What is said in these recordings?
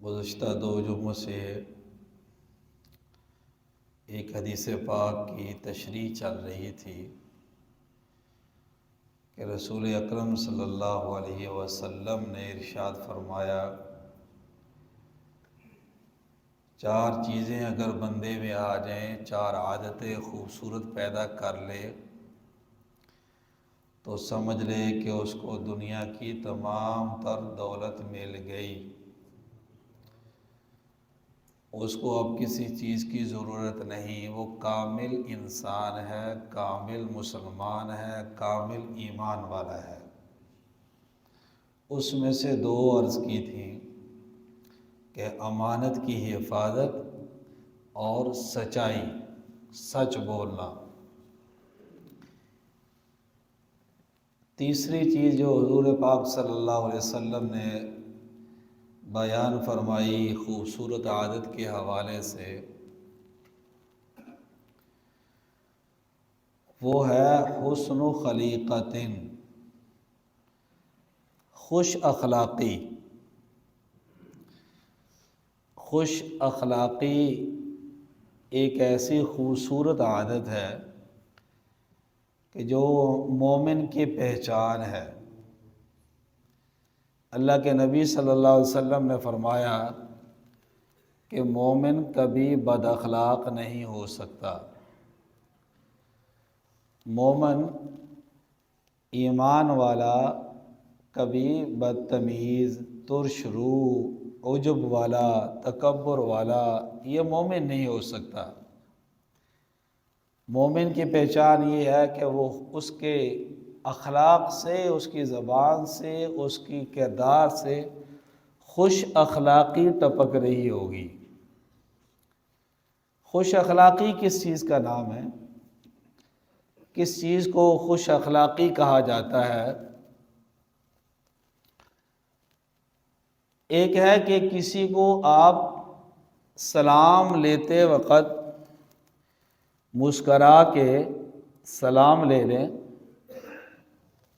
گزشتہ 2 جمعوں سے ایک حدیث پاک کی تشریح چل رہی تھی کہ رسول اکرم صلی اللہ علیہ وسلم نے ارشاد فرمایا، 4 چیزیں اگر بندے میں آ جائیں، 4 عادتیں خوبصورت پیدا کر لے تو سمجھ لے کہ اس کو دنیا کی تمام تر دولت مل گئی، اس کو اب کسی چیز کی ضرورت نہیں، وہ کامل انسان ہے، کامل مسلمان ہے، کامل ایمان والا ہے۔ اس میں سے 2 عرض کی تھیں کہ امانت کی حفاظت اور سچائی، سچ بولنا۔ تیسری چیز جو حضور پاک صلی اللہ علیہ وسلم نے بیان فرمائی خوبصورت عادت کے حوالے سے، وہ ہے حسن خلیقۃ، خوش اخلاقی۔ خوش اخلاقی ایک ایسی خوبصورت عادت ہے کہ جو مومن کی پہچان ہے۔ اللہ کے نبی صلی اللہ علیہ وسلم نے فرمایا کہ مومن کبھی بد اخلاق نہیں ہو سکتا۔ مومن ایمان والا کبھی بدتمیز، ترش رو، عجب والا، تکبر والا یہ مومن نہیں ہو سکتا۔ مومن کی پہچان یہ ہے کہ وہ اس کے اخلاق سے، اس کی زبان سے، اس کی کردار سے خوش اخلاقی ٹپک رہی ہوگی۔ خوش اخلاقی کس چیز کا نام ہے؟ کس چیز کو خوش اخلاقی کہا جاتا ہے؟ ایک ہے کہ کسی کو آپ سلام لیتے وقت مسکرا کے سلام لے لیں،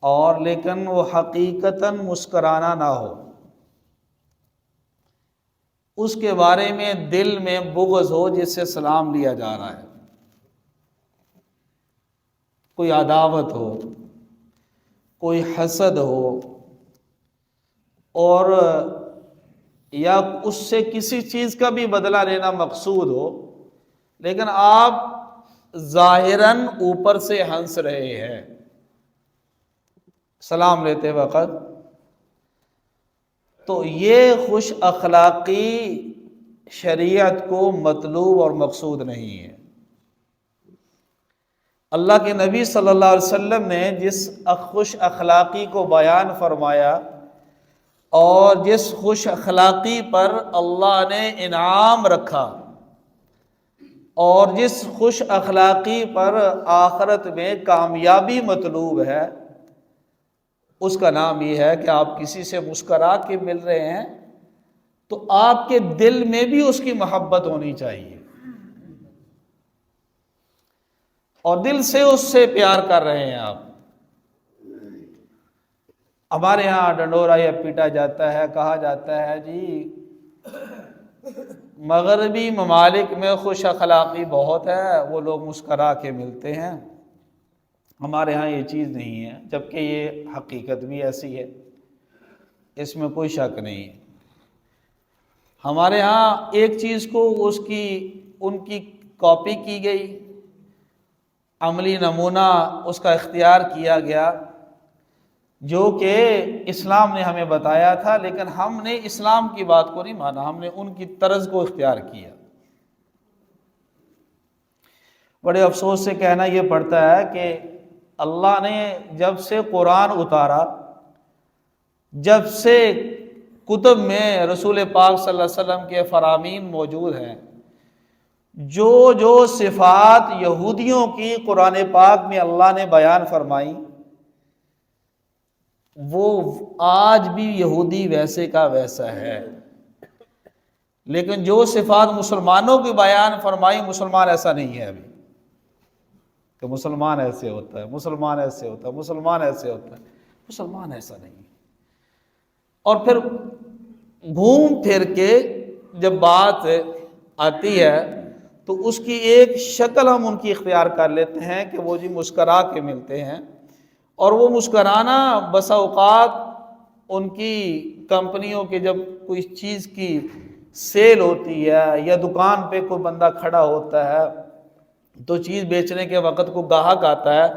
اور لیکن وہ حقیقتاً مسکرانا نہ ہو، اس کے بارے میں دل میں بغض ہو جس سے سلام لیا جا رہا ہے، کوئی عداوت ہو، کوئی حسد ہو، اور یا اس سے کسی چیز کا بھی بدلہ لینا مقصود ہو، لیکن آپ ظاہراً اوپر سے ہنس رہے ہیں سلام لیتے وقت، تو یہ خوش اخلاقی شریعت کو مطلوب اور مقصود نہیں ہے۔ اللہ کے نبی صلی اللہ علیہ وسلم نے جس خوش اخلاقی کو بیان فرمایا اور جس خوش اخلاقی پر اللہ نے انعام رکھا اور جس خوش اخلاقی پر آخرت میں کامیابی مطلوب ہے، اس کا نام یہ ہے کہ آپ کسی سے مسکرا کے مل رہے ہیں تو آپ کے دل میں بھی اس کی محبت ہونی چاہیے اور دل سے اس سے پیار کر رہے ہیں آپ۔ ہمارے ہاں ڈنڈورا یا پیٹا جاتا ہے، کہا جاتا ہے جی مغربی ممالک میں خوش اخلاقی بہت ہے، وہ لوگ مسکرا کے ملتے ہیں، ہمارے ہاں یہ چیز نہیں ہے، جبکہ یہ حقیقت بھی ایسی ہے، اس میں کوئی شک نہیں ہے۔ ہمارے ہاں ایک چیز کو ان کی کاپی کی گئی، عملی نمونہ اس کا اختیار کیا گیا، جو کہ اسلام نے ہمیں بتایا تھا، لیکن ہم نے اسلام کی بات کو نہیں مانا، ہم نے ان کی طرز کو اختیار کیا۔ بڑے افسوس سے کہنا یہ پڑتا ہے کہ اللہ نے جب سے قرآن اتارا، جب سے کتب میں رسول پاک صلی اللہ علیہ وسلم کے فرامین موجود ہیں، جو صفات یہودیوں کی قرآن پاک میں اللہ نے بیان فرمائی، وہ آج بھی یہودی ویسے کا ویسا ہے، لیکن جو صفات مسلمانوں کی بیان فرمائی، مسلمان ایسا نہیں ہے ابھی کہ مسلمان ایسے ہوتا ہے، مسلمان ایسے ہوتا ہے، مسلمان ایسے ہوتا ہے، مسلمان ایسا نہیں ہے۔ اور پھر گھوم پھر کے جب بات آتی ہے تو اس کی ایک شکل ہم ان کی اختیار کر لیتے ہیں کہ وہ جی مسکرا کے ملتے ہیں، اور وہ مسکرانا بسا اوقات ان کی کمپنیوں کے جب کوئی چیز کی سیل ہوتی ہے یا دکان پہ کوئی بندہ کھڑا ہوتا ہے تو چیز بیچنے کے وقت کو گاہک آتا ہے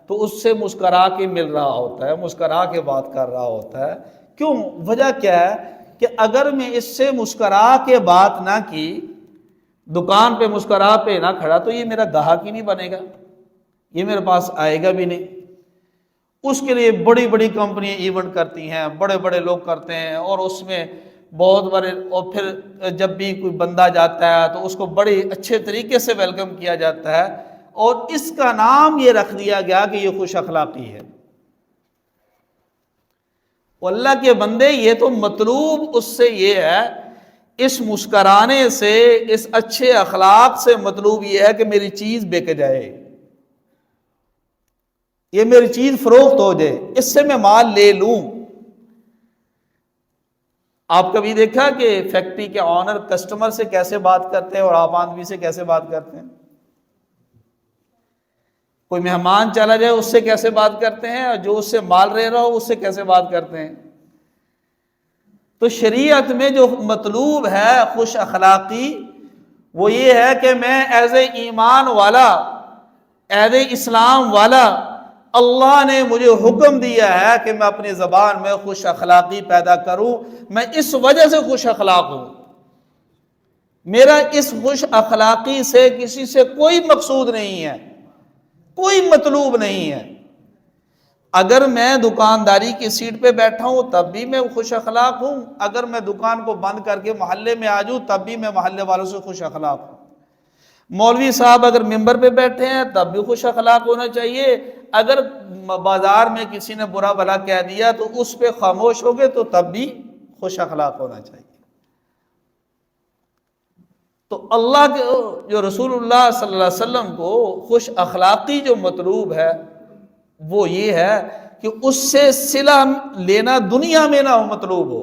تو اس سے مسکرا کے مل رہا ہوتا ہے، مسکرا کے بات کر رہا ہوتا ہے۔ کیوں؟ وجہ کیا ہے کہ اگر میں اس سے مسکرا کے بات نہ کی، دکان پہ مسکرا پہ نہ کھڑا، تو یہ میرا گاہک ہی نہیں بنے گا، یہ میرے پاس آئے گا بھی نہیں۔ اس کے لیے بڑی بڑی کمپنیاں ایونٹ کرتی ہیں، بڑے بڑے لوگ کرتے ہیں، اور اس میں بہت بڑے، اور پھر جب بھی کوئی بندہ جاتا ہے تو اس کو بڑے اچھے طریقے سے ویلکم کیا جاتا ہے، اور اس کا نام یہ رکھ دیا گیا کہ یہ خوش اخلاقی ہے۔ اللہ کے بندے، یہ تو مطلوب اس سے یہ ہے، اس مسکرانے سے، اس اچھے اخلاق سے مطلوب یہ ہے کہ میری چیز بک جائے، یہ میری چیز فروخت ہو جائے، اس سے میں مال لے لوں۔ آپ کبھی دیکھا کہ فیکٹری کے آنر کسٹمر سے کیسے بات کرتے ہیں اور آپ آدمی سے کیسے بات کرتے ہیں؟ کوئی مہمان چلا جائے اس سے کیسے بات کرتے ہیں، اور جو اس سے مال لے رہا ہو اس سے کیسے بات کرتے ہیں؟ تو شریعت میں جو مطلوب ہے خوش اخلاقی، وہ یہ ہے کہ میں ایز اے ایمان والا، ایز اے اسلام والا، اللہ نے مجھے حکم دیا ہے کہ میں اپنی زبان میں خوش اخلاقی پیدا کروں، میں اس وجہ سے خوش اخلاق ہوں۔ میرا اس خوش اخلاقی سے کسی سے کوئی مقصود نہیں ہے، کوئی مطلوب نہیں ہے۔ اگر میں دکانداری کی سیٹ پہ بیٹھا ہوں تب بھی میں خوش اخلاق ہوں، اگر میں دکان کو بند کر کے محلے میں آ جاؤں تب بھی میں محلے والوں سے خوش اخلاق ہوں۔ مولوی صاحب اگر ممبر پہ بیٹھے ہیں تب بھی خوش اخلاق ہونا چاہیے، اگر بازار میں کسی نے برا بھلا کہہ دیا تو اس پہ خاموش ہو گئے تو تب بھی خوش اخلاق ہونا چاہیے۔ تو اللہ کے جو رسول اللہ صلی اللہ علیہ وسلم کو خوش اخلاقی جو مطلوب ہے وہ یہ ہے کہ اس سے صلہ لینا دنیا میں نہ ہو مطلوب ہو،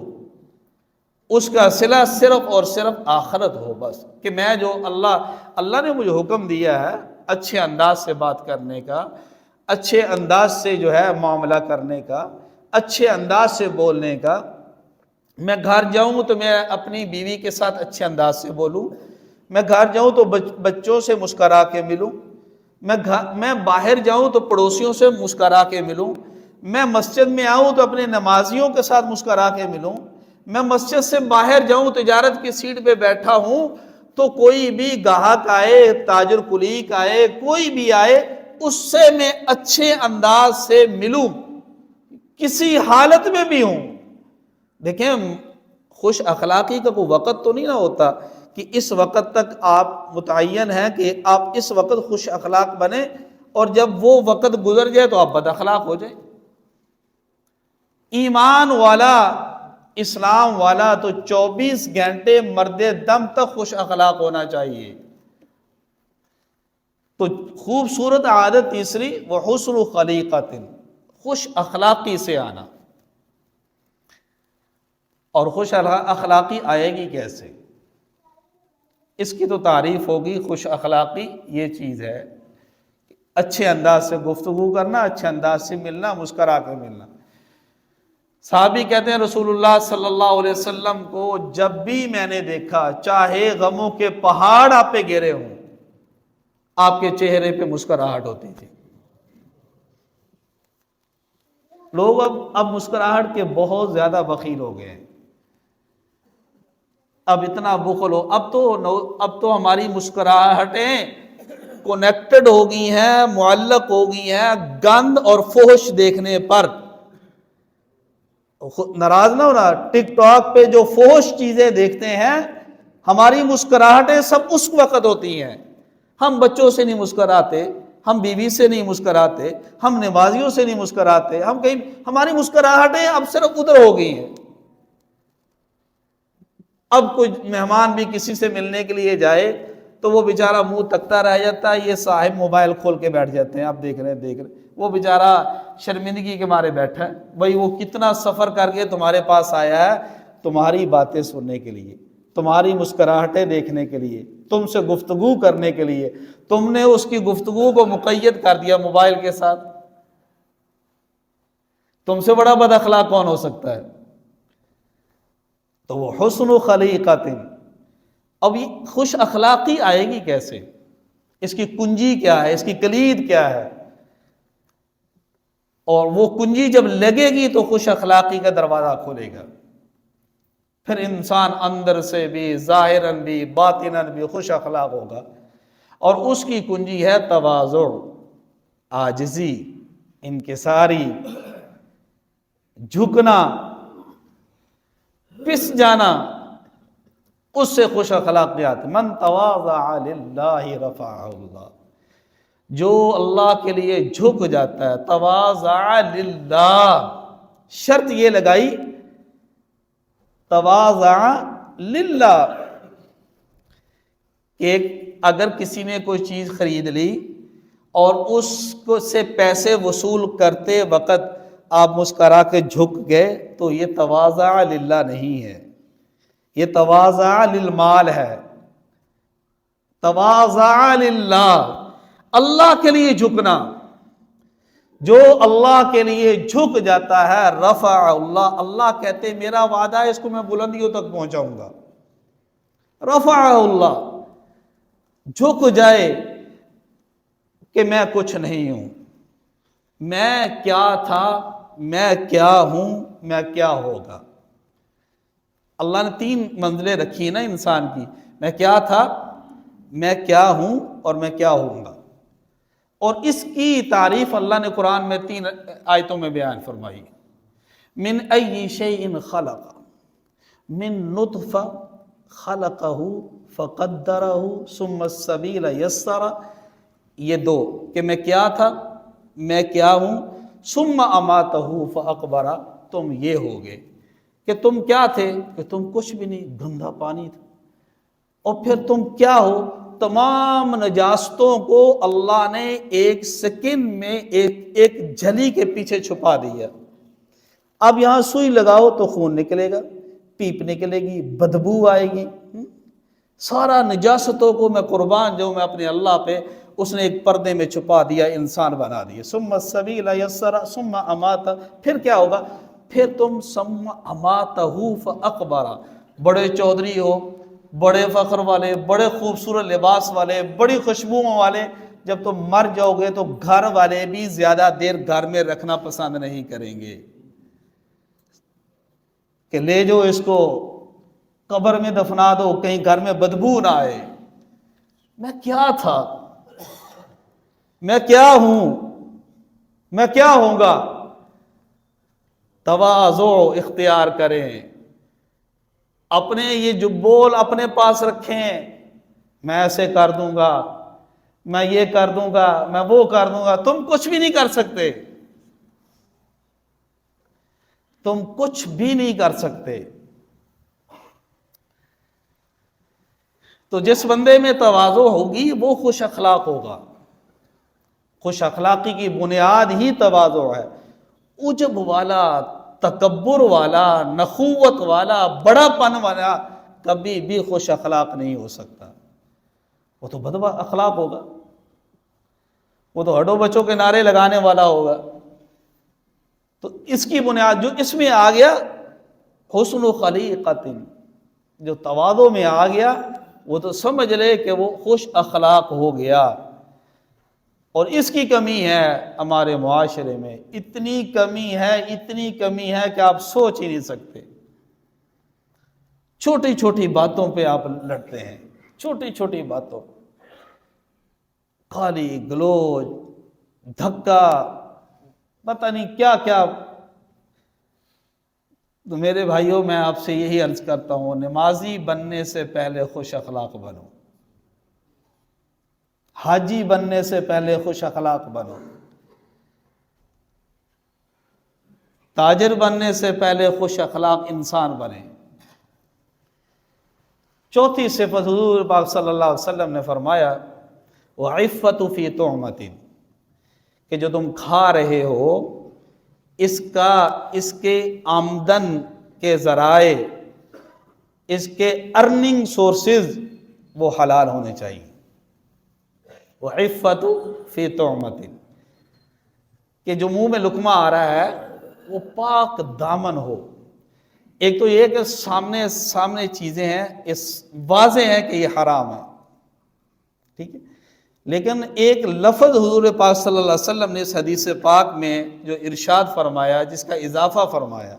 اس کا صلہ صرف اور صرف آخرت ہو، بس کہ میں جو اللہ نے مجھے حکم دیا ہے اچھے انداز سے بات کرنے کا، اچھے انداز سے جو ہے معاملہ کرنے کا، اچھے انداز سے بولنے کا۔ میں گھر جاؤں تو میں اپنی بیوی کے ساتھ اچھے انداز سے بولوں، میں گھر جاؤں تو بچوں سے مسکرا کے ملوں، میں باہر جاؤں تو پڑوسیوں سے مسکرا کے ملوں، میں مسجد میں آؤں تو اپنے نمازیوں کے ساتھ مسکرا کے ملوں، میں مسجد سے باہر جاؤں تجارت کی سیٹ پہ بیٹھا ہوں تو کوئی بھی گاہک آئے، تاجر کلیک آئے، کوئی بھی آئے، اس سے میں اچھے انداز سے ملوں، کسی حالت میں بھی ہوں۔ دیکھیں، خوش اخلاقی کا کوئی وقت تو نہیں نہ ہوتا کہ اس وقت تک آپ متعین ہیں کہ آپ اس وقت خوش اخلاق بنے، اور جب وہ وقت گزر جائے تو آپ بد اخلاق ہو جائیں۔ ایمان والا، اسلام والا تو 24 گھنٹے مرد دم تک خوش اخلاق ہونا چاہیے۔ تو خوبصورت عادت تیسری، وحسن خلیقۃ، خوش اخلاقی سے آنا۔ اور خوش اخلاقی آئے گی کیسے؟ اس کی تو تعریف ہوگی، خوش اخلاقی یہ چیز ہے اچھے انداز سے گفتگو کرنا، اچھے انداز سے ملنا، مسکرا کے ملنا۔ صحابی کہتے ہیں رسول اللہ صلی اللہ علیہ وسلم کو جب بھی میں نے دیکھا، چاہے غموں کے پہاڑ آپ پہ گرے ہوں، آپ کے چہرے پہ مسکراہٹ ہوتی تھی۔ لوگ اب مسکراہٹ کے بہت زیادہ بخیل ہو گئے ہیں، اب اتنا بخل ہو، اب تو ہماری مسکراہٹیں کنیکٹڈ ہو گئی ہیں، معلق ہو گئی ہیں گند اور فحش دیکھنے پر۔ ناراض نہ ہونا، ٹک ٹاک پہ جو فحش چیزیں دیکھتے ہیں، ہماری مسکراہٹیں سب اس وقت ہوتی ہیں۔ ہم بچوں سے نہیں مسکراتے، ہم بیوی سے نہیں مسکراتے، ہم نمازیوں سے نہیں مسکراتے، ہماری مسکراہٹیں اب صرف ادھر ہو گئی ہیں۔ اب کوئی مہمان بھی کسی سے ملنے کے لیے جائے تو وہ بیچارہ منہ تکتا رہ جاتا ہے، یہ صاحب موبائل کھول کے بیٹھ جاتے ہیں، آپ دیکھ رہے ہیں، وہ بیچارہ شرمندگی کے مارے بیٹھا ہے۔ بھائی وہ کتنا سفر کر کے تمہارے پاس آیا ہے تمہاری باتیں سننے کے لیے، تمہاری مسکراہٹیں دیکھنے کے لیے، تم سے گفتگو کرنے کے لیے، تم نے اس کی گفتگو کو مقید کر دیا موبائل کے ساتھ۔ تم سے بڑا بد اخلاق کون ہو سکتا ہے؟ تو وہ حسن خلیقت، اب یہ خوش اخلاقی آئے گی کیسے؟ اس کی کنجی کیا ہے؟ اس کی کلید کیا ہے؟ اور وہ کنجی جب لگے گی تو خوش اخلاقی کا دروازہ کھلے گا، پھر انسان اندر سے بھی ظاہراً بھی باطناً بھی خوش اخلاق ہوگا۔ اور اس کی کنجی ہے تواضع، عاجزی، انکساری، جھکنا، پس جانا، اس سے خوش اخلاقیات۔ من تواضع للہ رفعہ اللہ، جو اللہ کے لیے جھک جاتا ہے، تواضع للہ، شرط یہ لگائی تواضع للہ، کہ اگر کسی نے کوئی چیز خرید لی اور اس کو سے پیسے وصول کرتے وقت آپ مسکرا کے جھک گئے تو یہ تواضع للہ نہیں ہے، یہ تواضع للمال ہے۔ تواضع للہ، اللہ کے لیے جھکنا، جو اللہ کے لیے جھک جاتا ہے رفع اللہ، اللہ کہتے میرا وعدہ ہے اس کو میں بلندیوں تک پہنچاؤں گا۔ رفع اللہ، جھک جائے کہ میں کچھ نہیں ہوں، میں کیا تھا، میں کیا ہوں، میں کیا ہوگا۔ اللہ نے 3 منزلیں رکھی نا انسان کی، میں کیا تھا، میں کیا ہوں اور میں کیا ہوں گا۔ اور اس کی تعریف اللہ نے قرآن میں 3 آیتوں میں بیان فرمائی۔ من ای شیء خلق، من نطفہ خلقہ فقدرہ ثم السبیل یسرہ، یہ 2 کہ میں کیا تھا، میں کیا ہوں، ثم اماتہ فاقبرہ، تم یہ ہوگے کہ تم کیا تھے، کہ تم کچھ بھی نہیں، گندا پانی تھا، اور پھر تم کیا ہو، تمام نجاستوں کو اللہ نے ایک سیکنڈ میں ایک جھلی کے پیچھے چھپا دیا۔ اب یہاں سوئی لگاؤ تو خون نکلے گا، پیپ نکلے گی، بدبو آئے گی، سارا نجاستوں کو میں قربان جو میں اپنے اللہ پہ، اس نے ایک پردے میں چھپا دیا، انسان بنا دیا۔ ثم السبیل یسرہ ثم اماتہ، پھر کیا ہوگا، پھر تم ثم اماتہ فاقبرہ، بڑے چودھری ہو، بڑے فخر والے، بڑے خوبصورت لباس والے، بڑی خوشبوؤں والے، جب تم مر جاؤ گے تو گھر والے بھی زیادہ دیر گھر میں رکھنا پسند نہیں کریں گے، کہ لے جو اس کو قبر میں دفنا دو، کہیں گھر میں بدبو نہ آئے۔ میں کیا تھا، میں کیا ہوں، میں کیا ہوں گا۔ تواضع اختیار کریں، اپنے یہ جو بول اپنے پاس رکھیں، میں ایسے کر دوں گا، میں یہ کر دوں گا، میں وہ کر دوں گا، تم کچھ بھی نہیں کر سکتے، تم کچھ بھی نہیں کر سکتے۔ تو جس بندے میں تواضع ہوگی وہ خوش اخلاق ہوگا۔ خوش اخلاقی کی بنیاد ہی تواضع ہے۔ عجب والا، تکبر والا، نخوت والا، بڑا پن والا کبھی بھی خوش اخلاق نہیں ہو سکتا، وہ تو بد اخلاق ہوگا، وہ تو ہڈو بچوں کے نعرے لگانے والا ہوگا۔ تو اس کی بنیاد جو اس میں آ گیا حسن خلیقت، جو تواضع میں آ گیا وہ تو سمجھ لے کہ وہ خوش اخلاق ہو گیا۔ اور اس کی کمی ہے ہمارے معاشرے میں، اتنی کمی ہے، اتنی کمی ہے کہ آپ سوچ ہی نہیں سکتے۔ چھوٹی چھوٹی باتوں پہ آپ لڑتے ہیں، چھوٹی چھوٹی باتوں، گالی گلوچ، دھکا، پتہ نہیں کیا کیا۔ تو میرے بھائیوں، میں آپ سے یہی عرض کرتا ہوں، نمازی بننے سے پہلے خوش اخلاق بنو، حاجی بننے سے پہلے خوش اخلاق بنو، تاجر بننے سے پہلے خوش اخلاق انسان بنے۔ چوتھی صفت حضور پاک صلی اللہ علیہ وسلم نے فرمایا وَعِفَّةُ فِي طُعْمَةٍ، کہ جو تم کھا رہے ہو اس کے آمدن کے ذرائع اس کے ارننگ سورسز وہ حلال ہونے چاہیے. وعفت فی طعمۃ، کہ جو منہ میں لقمہ آ رہا ہے وہ پاک دامن ہو. ایک تو یہ کہ سامنے چیزیں ہیں، اس واضح ہے کہ یہ حرام ہے، ٹھیک ہے، لیکن ایک لفظ حضور پاک صلی اللہ علیہ وسلم نے اس حدیث پاک میں جو ارشاد فرمایا، جس کا اضافہ فرمایا،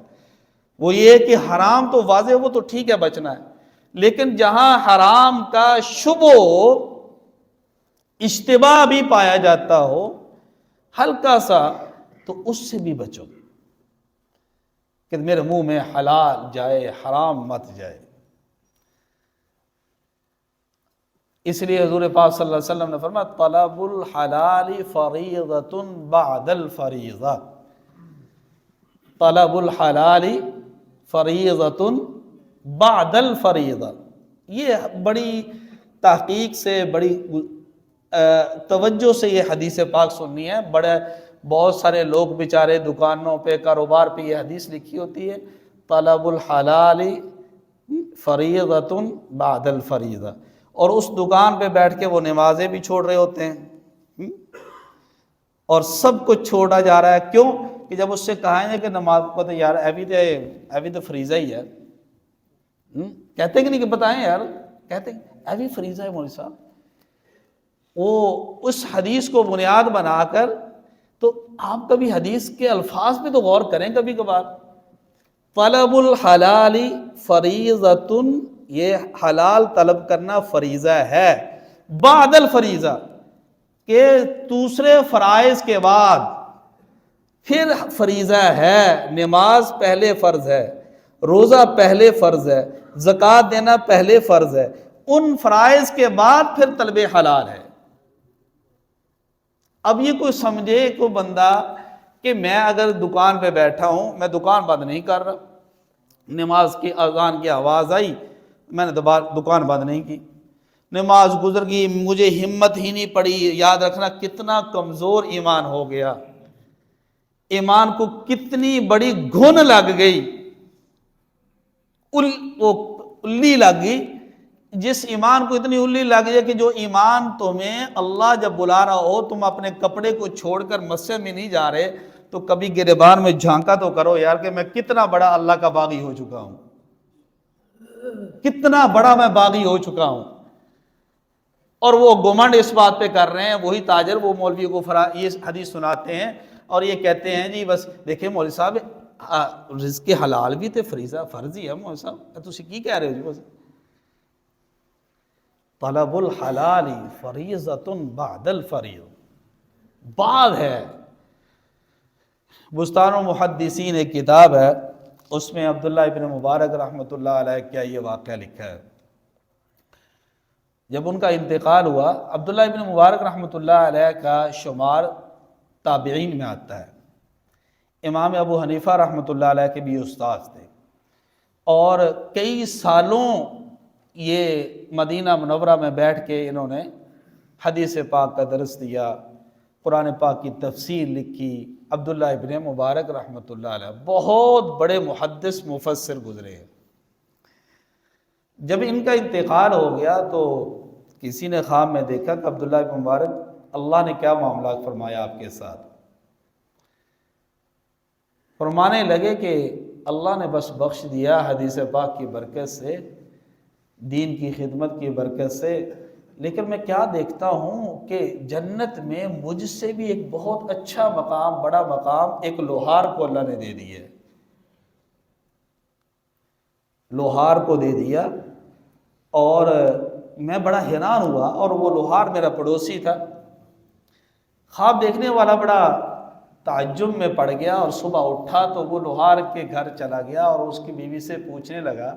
وہ یہ کہ حرام تو واضح، وہ تو ٹھیک ہے بچنا ہے، لیکن جہاں حرام کا شبہ اشتباہ بھی پایا جاتا ہو ہلکا سا، تو اس سے بھی بچو کہ میرے منہ میں حلال جائے، حرام مت جائے. اس لیے حضور پاک صلی اللہ علیہ وسلم نے فرمایا طلب الحلال فریضۃ بعد الفریضہ، طلب الحلال فریضۃ بعد الفریضہ. یہ بڑی تحقیق سے، بڑی توجہ سے یہ حدیث پاک سننی ہے. بہت سارے لوگ بیچارے دکانوں پہ، کاروبار پہ یہ حدیث لکھی ہوتی ہے طلب الحلال فریضۃ بعد الفریضہ، اور اس دکان پہ بیٹھ کے وہ نمازیں بھی چھوڑ رہے ہوتے ہیں اور سب کچھ چھوڑا جا رہا ہے. کیوں کہ جب اس سے کہیں گے کہ نماز کو تو یار ابھی تو فریضہ ہی ہے، کہتے کہ نہیں کہ بتائیں یار، کہتے ہیں ابھی فریضہ ہے مولوی صاحب. وہ اس حدیث کو بنیاد بنا کر، تو آپ کبھی حدیث کے الفاظ پہ تو غور کریں کبھی کبھار. طلب الحلال فریضۃ، یہ حلال طلب کرنا فریضہ ہے، بعد الفریضہ، کہ دوسرے فرائض کے بعد پھر فریضہ ہے. نماز پہلے فرض ہے، روزہ پہلے فرض ہے، زکوٰۃ دینا پہلے فرض ہے، ان فرائض کے بعد پھر طلب حلال ہے. اب یہ کوئی سمجھے کوئی بندہ کہ میں اگر دکان پہ بیٹھا ہوں، میں دکان بند نہیں کر رہا، نماز کی اذان کی آواز آئی، میں نے دکان بند نہیں کی، نماز گزر گئی، مجھے ہمت ہی نہیں پڑی. یاد رکھنا کتنا کمزور ایمان ہو گیا، ایمان کو کتنی بڑی گھن لگ گئی، وہ اللی لگ گئی. جس ایمان کو اتنی اللی لگ جائے کہ جو ایمان تمہیں اللہ جب بلا رہا ہو، تم اپنے کپڑے کو چھوڑ کر مسجد میں نہیں جا رہے، تو کبھی گریبان میں جھانکا تو کرو یار کہ میں کتنا بڑا اللہ کا باغی ہو چکا ہوں، کتنا بڑا میں باغی ہو چکا ہوں. اور وہ گمنڈ اس بات پہ کر رہے ہیں، وہی تاجر وہ مولوی کو یہ حدیث سناتے ہیں اور یہ کہتے ہیں جی بس دیکھیں مولوی صاحب رزق حلال بھی تے فریضہ فرض ہی ہے. مولوی صاحب تسی کی کہہ رہے ہو جی؟ بس طلب الحلال فریضۃ بعد الفریضہ، بعد ہے. بستان المحدثین ایک کتاب ہے، اس میں عبداللہ ابن مبارک رحمۃ اللہ علیہ کیا یہ واقعہ لکھا ہے. جب ان کا انتقال ہوا، عبداللہ ابن مبارک رحمۃ اللہ علیہ کا شمار تابعین میں آتا ہے. امام ابو حنیفہ رحمۃ اللہ علیہ کے بھی استاد تھے، اور کئی سالوں یہ مدینہ منورہ میں بیٹھ کے انہوں نے حدیث پاک کا درس دیا، قرآن پاک کی تفسیر لکھی. عبداللہ ابن مبارک رحمۃ اللہ علیہ بہت بڑے محدث مفسر گزرے ہیں. جب ان کا انتقال ہو گیا تو کسی نے خواب میں دیکھا کہ عبداللہ ابن مبارک اللہ نے کیا معاملات فرمایا آپ کے ساتھ. فرمانے لگے کہ اللہ نے بس بخش دیا حدیث پاک کی برکت سے، دین کی خدمت کی برکت سے، لیکن میں کیا دیکھتا ہوں کہ جنت میں مجھ سے بھی ایک بہت اچھا مقام، بڑا مقام ایک لوہار کو اللہ نے دے دیا ہے. لوہار کو دے دیا، اور میں بڑا حیران ہوا. اور وہ لوہار میرا پڑوسی تھا. خواب دیکھنے والا بڑا تعجب میں پڑ گیا، اور صبح اٹھا تو وہ لوہار کے گھر چلا گیا اور اس کی بیوی سے پوچھنے لگا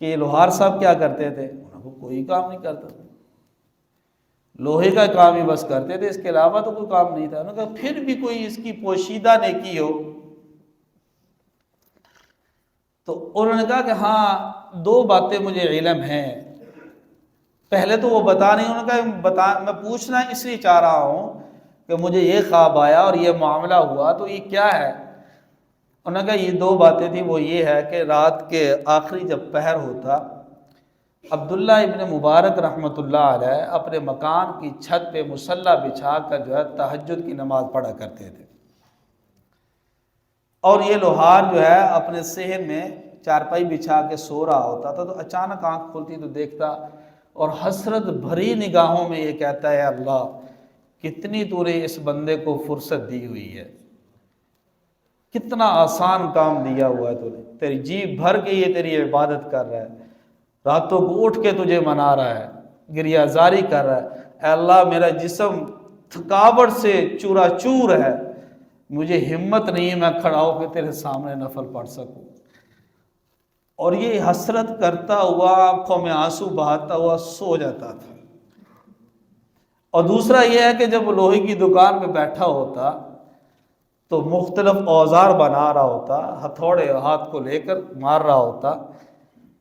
کہ لوہار صاحب کیا کرتے تھے؟ انہوں نے کوئی کام نہیں کرتا، لوہے کا کام ہی بس کرتے تھے، اس کے علاوہ تو کوئی کام نہیں تھا. انہوں نے کہا پھر بھی کوئی اس کی پوشیدہ نیکی ہو؟ تو انہوں نے کہا کہ ہاں 2 باتیں مجھے علم ہیں. پہلے تو وہ بتا نہیں، انہوں نے کہا میں پوچھنا اس لیے چاہ رہا ہوں کہ مجھے یہ خواب آیا اور یہ معاملہ ہوا، تو یہ کیا ہے؟ انہوں نے کہا یہ دو باتیں تھیں، وہ یہ ہے کہ رات کے آخری جب پہر ہوتا، عبداللہ ابن مبارک رحمۃ اللہ علیہ اپنے مکان کی چھت پہ مصلی بچھا کر جو ہے تہجد کی نماز پڑھا کرتے تھے، اور یہ لوہار جو ہے اپنے صحن میں چارپائی بچھا کے سو رہا ہوتا تھا، تو اچانک آنکھ کھلتی تو دیکھتا، اور حسرت بھری نگاہوں میں یہ کہتا ہے اللہ کتنی تو نے اس بندے کو فرصت دی ہوئی ہے، کتنا آسان کام دیا ہوا ہے تو نے، تیری جیب بھر کے یہ تیری عبادت کر رہا ہے، راتوں کو اٹھ کے تجھے منا رہا ہے، گریہ زاری کر رہا ہے، اے اللہ میرا جسم تھکاوٹ سے چورا چور ہے، مجھے ہمت نہیں ہے میں کھڑا ہو کے تیرے سامنے نفل پڑھ سکوں۔ اور یہ حسرت کرتا ہوا آنکھوں میں آنسو بہاتا ہوا سو جاتا تھا۔ اور دوسرا یہ ہے کہ جب وہ لوہے کی دکان پہ بیٹھا ہوتا تو مختلف اوزار بنا رہا ہوتا، ہتھوڑے ہاتھ کو لے کر مار رہا ہوتا،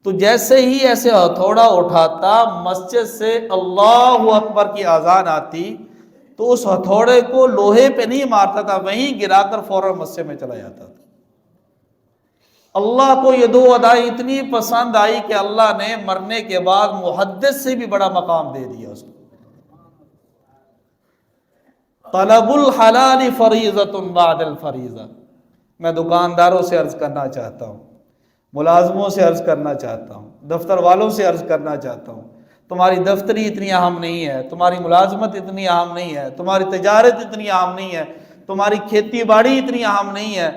تو جیسے ہی ایسے ہتھوڑا اٹھاتا مسجد سے اللہ اکبر کی اذان آتی تو اس ہتھوڑے کو لوہے پہ نہیں مارتا تھا، وہیں گرا کر فوراً مسجد میں چلا جاتا تھا۔ اللہ کو یہ دو ادائیں اتنی پسند آئی کہ اللہ نے مرنے کے بعد محدث سے بھی بڑا مقام دے دیا اس کو۔ طلب الحلال فریضۃ بعد الفریضہ۔ میں دکانداروں سے عرض کرنا چاہتا ہوں، ملازموں سے عرض کرنا چاہتا ہوں، دفتر والوں سے عرض کرنا چاہتا ہوں، تمہاری دفتری اتنی اہم نہیں ہے، تمہاری ملازمت اتنی اہم نہیں ہے، تمہاری تجارت اتنی اہم نہیں ہے، تمہاری کھیتی باڑی اتنی اہم نہیں ہے،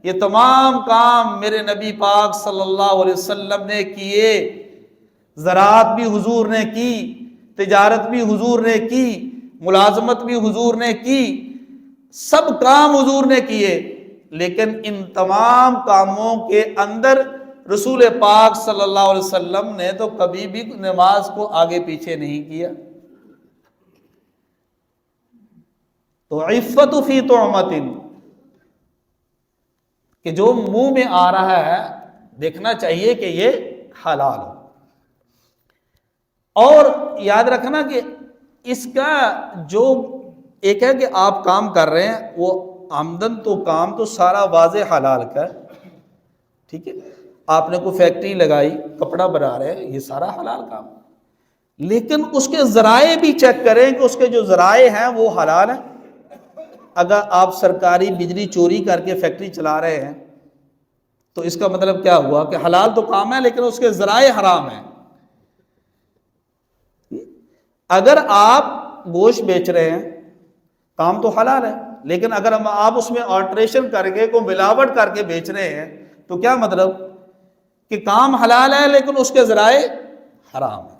یہ تمام کام میرے نبی پاک صلی اللہ علیہ وسلم نے کیے، زراعت بھی حضور نے کی، تجارت بھی حضور نے کی، ملازمت بھی حضور نے کی، سب کام حضور نے کیے، لیکن ان تمام کاموں کے اندر رسول پاک صلی اللہ علیہ وسلم نے تو کبھی بھی نماز کو آگے پیچھے نہیں کیا۔ تو عفت فی طعمۃ، کہ جو منہ میں آ رہا ہے دیکھنا چاہیے کہ یہ حلال ہو، اور یاد رکھنا کہ اس کا جو ایک ہے کہ آپ کام کر رہے ہیں وہ آمدن تو کام تو سارا واضح حلال کا ہے، ٹھیک ہے، آپ نے کوئی فیکٹری لگائی کپڑا بنا رہے ہیں یہ سارا حلال کام، لیکن اس کے ذرائع بھی چیک کریں کہ اس کے جو ذرائع ہیں وہ حلال ہیں۔ اگر آپ سرکاری بجلی چوری کر کے فیکٹری چلا رہے ہیں تو اس کا مطلب کیا ہوا کہ حلال تو کام ہے لیکن اس کے ذرائع حرام ہیں۔ اگر آپ گوشت بیچ رہے ہیں کام تو حلال ہے، لیکن اگر آپ اس میں آلٹریشن کر کے کوئی ملاوٹ کر کے بیچ رہے ہیں تو کیا مطلب کہ کام حلال ہے لیکن اس کے ذرائع حرام ہیں۔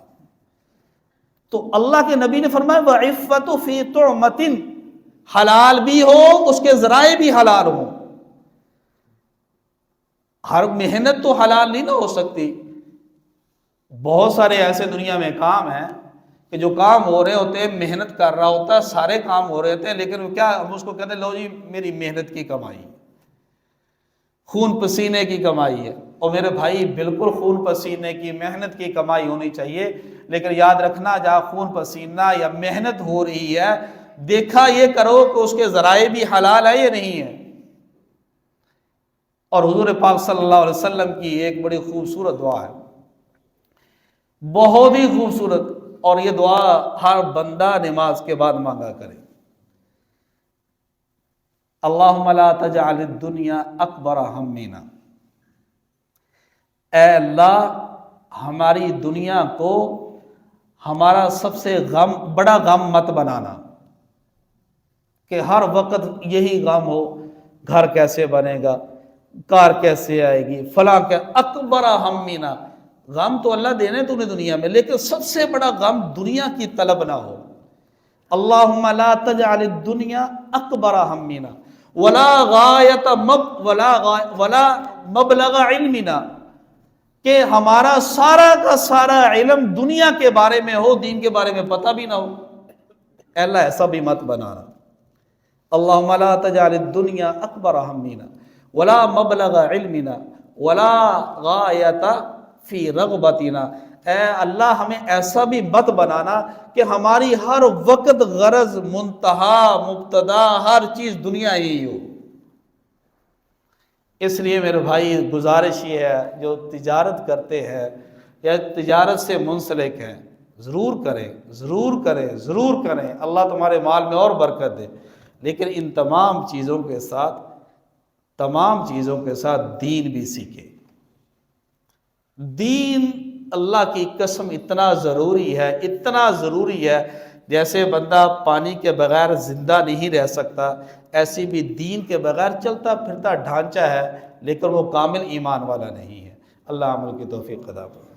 تو اللہ کے نبی نے فرمایا وَعِفَّةُ فِي طُعْمَةٍ، حلال بھی ہو اس کے ذرائع بھی حلال ہو۔ ہر محنت تو حلال نہیں نہ ہو سکتی، بہت سارے ایسے دنیا میں کام ہیں کہ جو کام ہو رہے ہوتے ہیں محنت کر رہا ہوتا ہے، سارے کام ہو رہے ہوتے ہیں، لیکن کیا ہم اس کو کہتے ہیں لو جی میری محنت کی کمائی، خون پسینے کی کمائی ہے۔ اور میرے بھائی بالکل خون پسینے کی محنت کی کمائی ہونی چاہیے، لیکن یاد رکھنا جہاں خون پسینہ یا محنت ہو رہی ہے دیکھا یہ کرو کہ اس کے ذرائع بھی حلال ہے یا نہیں ہے۔ اور حضور پاک صلی اللہ علیہ وسلم کی ایک بڑی خوبصورت دعا ہے، بہت ہی خوبصورت، اور یہ دعا ہر بندہ نماز کے بعد مانگا کرے، اللہم لا تجعل الدنیا اکبر ہمنا، اے اللہ ہماری دنیا کو ہمارا سب سے بڑا غم مت بنانا، کہ ہر وقت یہی غم ہو، گھر کیسے بنے گا، کار کیسے آئے گی، فلاں کیا، اکبر ہمنا، غم تو اللہ دینے تو نے دنیا میں، لیکن سب سے بڑا غم دنیا کی طلب نہ ہو۔ اللہم لا تجعل الدنیا اکبر ہمنا ولا غایت ولا مبلغ علمنا، کہ ہمارا سارا کا سارا علم دنیا کے بارے میں ہو، دین کے بارے میں پتہ بھی نہ ہو، اے اللہ ایسا بھی مت بنانا۔ اللہم لا تجعل الدنیا اکبر ہمنا ولا مبلغ علمنا ولا غایت فی رغبتنا، اے اللہ ہمیں ایسا بھی مت بنانا کہ ہماری ہر وقت غرض، منتہا، مبتدا، ہر چیز دنیا ہی ہو۔ اس لیے میرے بھائی گزارش یہ ہے، جو تجارت کرتے ہیں یا تجارت سے منسلک ہیں، ضرور کریں، ضرور کریں، ضرور کریں، اللہ تمہارے مال میں اور برکت دے، لیکن ان تمام چیزوں کے ساتھ دین بھی سیکھیں۔ دین اللہ کی قسم اتنا ضروری ہے، اتنا ضروری ہے، جیسے بندہ پانی کے بغیر زندہ نہیں رہ سکتا، ایسی بھی دین کے بغیر چلتا پھرتا ڈھانچہ ہے، لیکن وہ کامل ایمان والا نہیں ہے۔ اللہ عمل کی توفیق عطا فرمائے۔